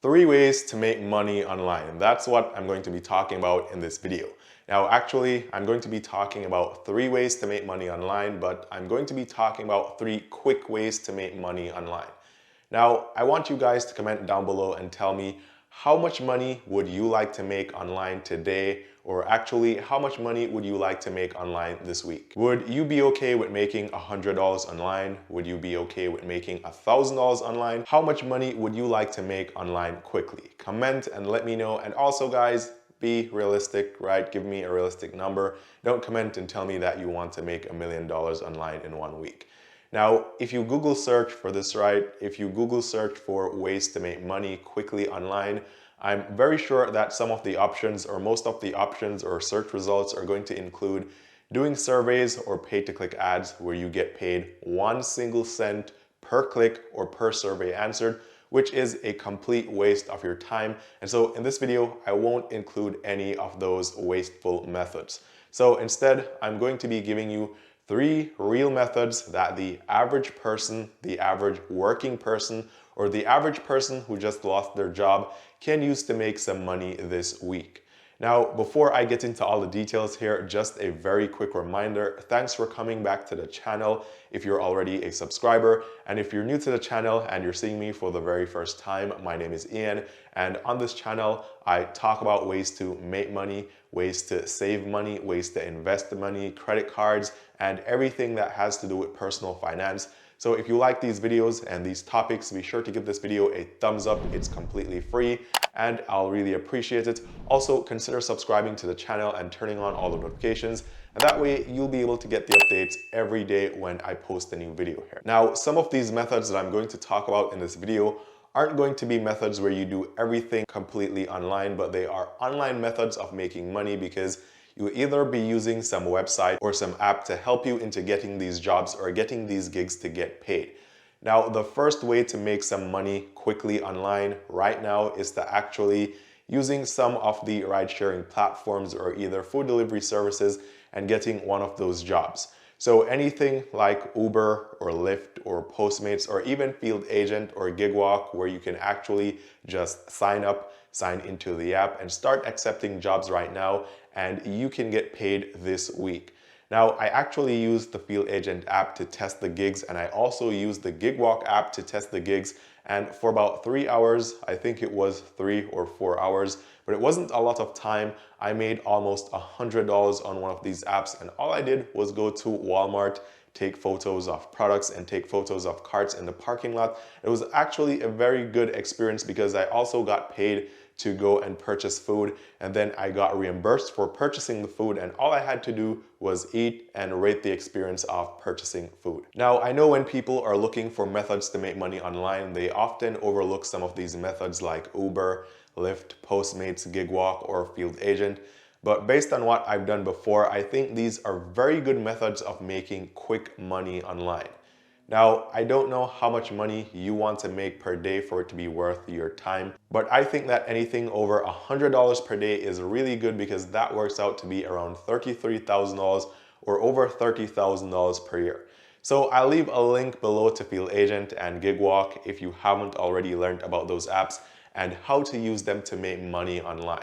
3 ways to make money online. That's what I'm going to be talking about in this video. Now, actually, I'm going to be talking about 3 ways to make money online, but I'm going to be talking about 3 quick ways to make money online. Now, I want you guys to comment down below and tell me how much money would you like to make online today, or actually how much money would you like to make online this week? Would you be okay with making $100 online? Would you be okay with making $1,000 online? How much money would you like to make online quickly? Comment and let me know. And also guys, be realistic, right? Give me a realistic number. Don't comment and tell me that you want to make $1 million online in 1 week. Now, if you Google search for this, right? If you Google search for ways to make money quickly online, I'm very sure that some of the options or most of the options or search results are going to include doing surveys or pay-to-click ads where you get paid 1 single cent per click or per survey answered, which is a complete waste of your time. And so in this video, I won't include any of those wasteful methods. So instead, I'm going to be giving you 3 real methods that the average person, the average working person, or the average person who just lost their job can use to make some money this week. Now, before I get into all the details here, just a very quick reminder. Thanks for coming back to the channel if you're already a subscriber. And if you're new to the channel and you're seeing me for the very first time, my name is Eann. And on this channel, I talk about ways to make money, ways to save money, ways to invest the money, credit cards, and everything that has to do with personal finance. So if you like these videos and these topics, be sure to give this video a thumbs up. It's completely free and I'll really appreciate it. Also, consider subscribing to the channel and turning on all the notifications. And that way you'll be able to get the updates every day when I post a new video here. Now, some of these methods that I'm going to talk about in this video aren't going to be methods where you do everything completely online, but they are online methods of making money because you'll either be using some website or some app to help you into getting these jobs or getting these gigs to get paid. Now, the first way to make some money quickly online right now is to actually using some of the ride-sharing platforms or either food delivery services and getting one of those jobs. So anything like Uber or Lyft or Postmates or even Field Agent or Gigwalk, where you can actually just sign up, sign into the app and start accepting jobs right now, and you can get paid this week. Now, I actually used the Field Agent app to test the gigs, and I also used the Gigwalk app to test the gigs. And for about 3 hours, I think it was 3 or 4 hours, but it wasn't a lot of time. I made almost $100 on one of these apps, and all I did was go to Walmart, take photos of products and take photos of carts in the parking lot. It was actually a very good experience because I also got paid to go and purchase food, and then I got reimbursed for purchasing the food, and all I had to do was eat and rate the experience of purchasing food. Now, I know when people are looking for methods to make money online, they often overlook some of these methods like Uber, Lyft, Postmates, Gigwalk, or Field Agent. But based on what I've done before, I think these are very good methods of making quick money online. Now, I don't know how much money you want to make per day for it to be worth your time, but I think that anything over $100 per day is really good because that works out to be around $33,000 or over $30,000 per year. So I'll leave a link below to Field Agent and Gigwalk if you haven't already learned about those apps and how to use them to make money online.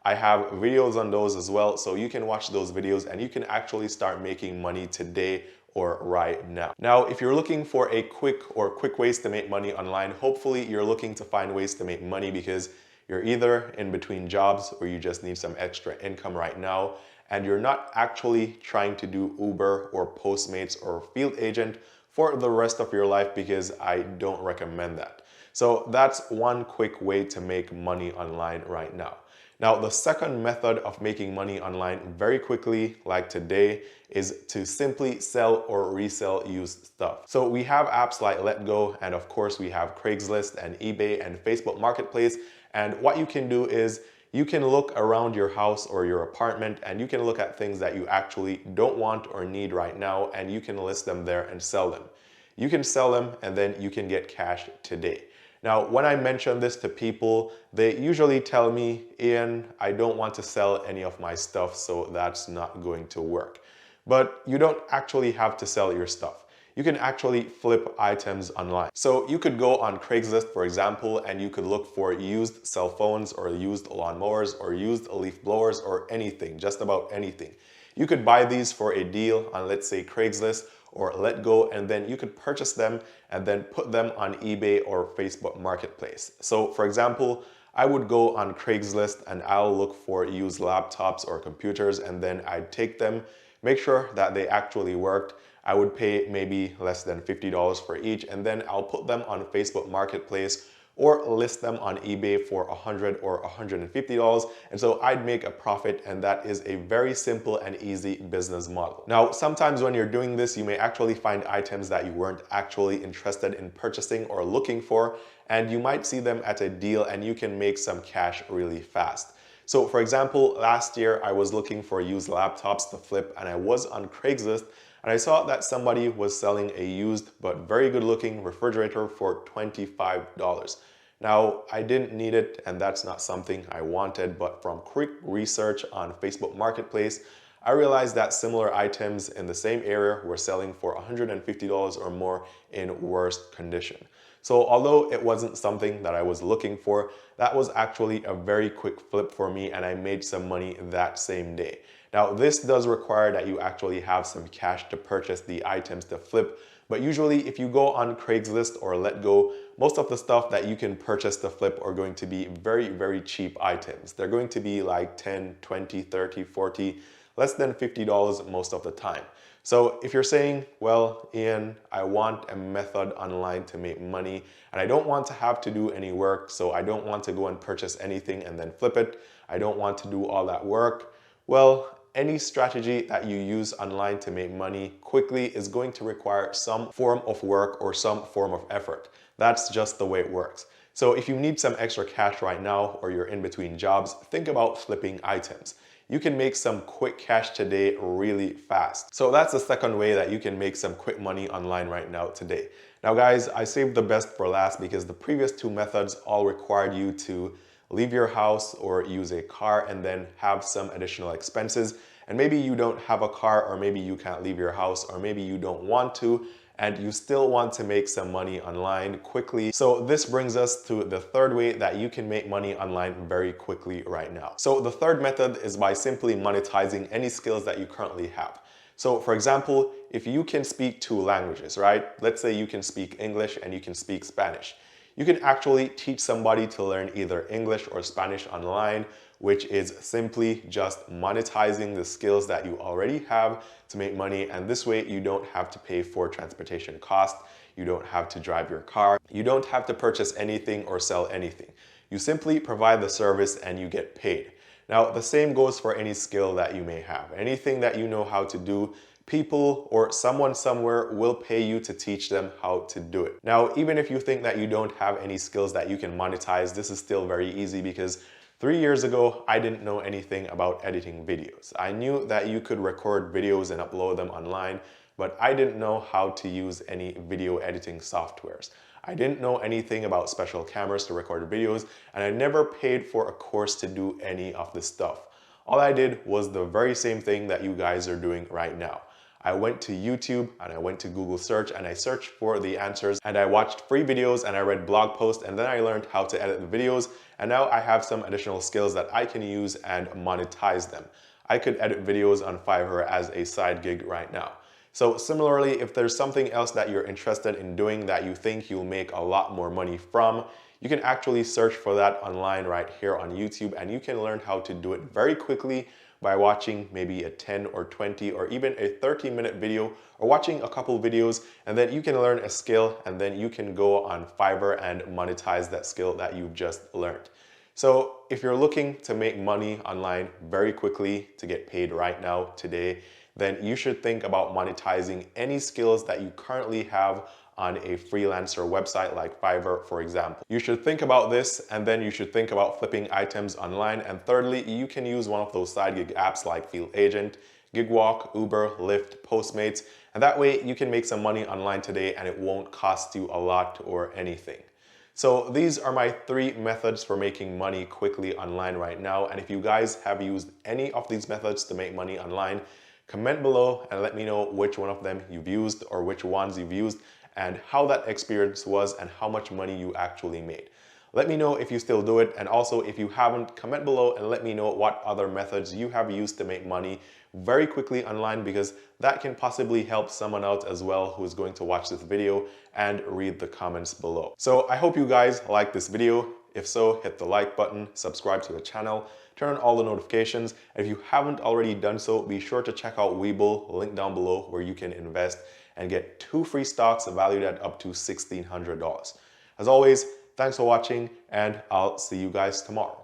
I have videos on those as well, so you can watch those videos and you can actually start making money today or right now. Now, if you're looking for a quick ways to make money online, hopefully you're looking to find ways to make money because you're either in between jobs or you just need some extra income right now, and you're not actually trying to do Uber or Postmates or Field Agent for the rest of your life, because I don't recommend that. So that's one quick way to make money online right now. Now, the second method of making money online very quickly, like today, is to simply sell or resell used stuff. So we have apps like LetGo, and of course we have Craigslist and eBay and Facebook Marketplace. And what you can do is you can look around your house or your apartment and you can look at things that you actually don't want or need right now, and you can list them there and sell them. You can sell them and then you can get cash today. Now, when I mention this to people, they usually tell me, Eann, I don't want to sell any of my stuff, so that's not going to work. But you don't actually have to sell your stuff. you can actually flip items online. So you could go on Craigslist, for example, and you could look for used cell phones or used lawnmowers or used leaf blowers or anything, just about anything. You could buy these for a deal on, let's say, Craigslist or Let Go, and then you could purchase them and then put them on eBay or Facebook Marketplace. So for example, I would go on Craigslist and I'll look for used laptops or computers, and then I'd take them, make sure that they actually worked. I would pay maybe less than $50 for each, and then I'll put them on Facebook Marketplace or list them on eBay for $100 or $150. And so I'd make a profit, and that is a very simple and easy business model. Now, sometimes when you're doing this, you may actually find items that you weren't actually interested in purchasing or looking for, and you might see them at a deal and you can make some cash really fast. So for example, last year I was looking for used laptops to flip, and I was on Craigslist and I saw that somebody was selling a used but very good looking refrigerator for $25. Now, I didn't need it and that's not something I wanted, but from quick research on Facebook Marketplace, I realized that similar items in the same area were selling for $150 or more in worse condition. So although it wasn't something that I was looking for, that was actually a very quick flip for me, and I made some money that same day. Now, this does require that you actually have some cash to purchase the items to flip, but usually if you go on Craigslist or Let Go, most of the stuff that you can purchase to flip are going to be very, very cheap items. They're going to be like 10, 20, 30, 40, less than $50 most of the time. So if you're saying, well, Eann, I want a method online to make money and I don't want to have to do any work, so I don't want to go and purchase anything and then flip it, I don't want to do all that work, well, any strategy that you use online to make money quickly is going to require some form of work or some form of effort. That's just the way it works. So if you need some extra cash right now or you're in between jobs, think about flipping items. You can make some quick cash today really fast. So that's the second way that you can make some quick money online right now today. Now guys, I saved the best for last because the previous two methods all required you to leave your house or use a car and then have some additional expenses. And maybe you don't have a car, or maybe you can't leave your house, or maybe you don't want to, and you still want to make some money online quickly. So this brings us to the third way that you can make money online very quickly right now. So the third method is by simply monetizing any skills that you currently have. So for example, if you can speak two languages, right? Let's say you can speak English and you can speak Spanish. You can actually teach somebody to learn either English or Spanish online, which is simply just monetizing the skills that you already have to make money. And this way you don't have to pay for transportation costs. You don't have to drive your car. You don't have to purchase anything or sell anything. You simply provide the service and you get paid. Now, the same goes for any skill that you may have. Anything that you know how to do, people or someone somewhere will pay you to teach them how to do it. Now, even if you think that you don't have any skills that you can monetize, this is still very easy because 3 years ago, I didn't know anything about editing videos. I knew that you could record videos and upload them online, but I didn't know how to use any video editing softwares. I didn't know anything about special cameras to record videos, and I never paid for a course to do any of this stuff. All I did was the very same thing that you guys are doing right now. I went to YouTube and I went to Google search and I searched for the answers, and I watched free videos and I read blog posts, and then I learned how to edit the videos, and now I have some additional skills that I can use and monetize them. I could edit videos on Fiverr as a side gig right now. So similarly, if there's something else that you're interested in doing that you think you'll make a lot more money from, you can actually search for that online right here on YouTube, and you can learn how to do it very quickly by watching maybe a 10 or 20 or even a 30-minute video, or watching a couple videos, and then you can learn a skill, and then you can go on Fiverr and monetize that skill that you've just learned. So if you're looking to make money online very quickly to get paid right now, today, then you should think about monetizing any skills that you currently have on a freelancer website like Fiverr, for example. You should think about this, and then you should think about flipping items online. And thirdly, you can use one of those side gig apps like Field Agent, Gigwalk, Uber, Lyft, Postmates, and that way you can make some money online today and it won't cost you a lot or anything. So these are my 3 methods for making money quickly online right now. And if you guys have used any of these methods to make money online, Comment below and let me know which one of them you've used or which ones you've used and how that experience was and how much money you actually made. Let me know if you still do it, and also if you haven't, comment below and let me know what other methods you have used to make money very quickly online, because that can possibly help someone out as well who is going to watch this video and read the comments below. So I hope you guys liked this video. If so, hit the like button, subscribe to the channel, turn on all the notifications. And if you haven't already done so, be sure to check out Webull, link down below, where you can invest and get 2 free stocks valued at up to $1,600. As always, thanks for watching, and I'll see you guys tomorrow.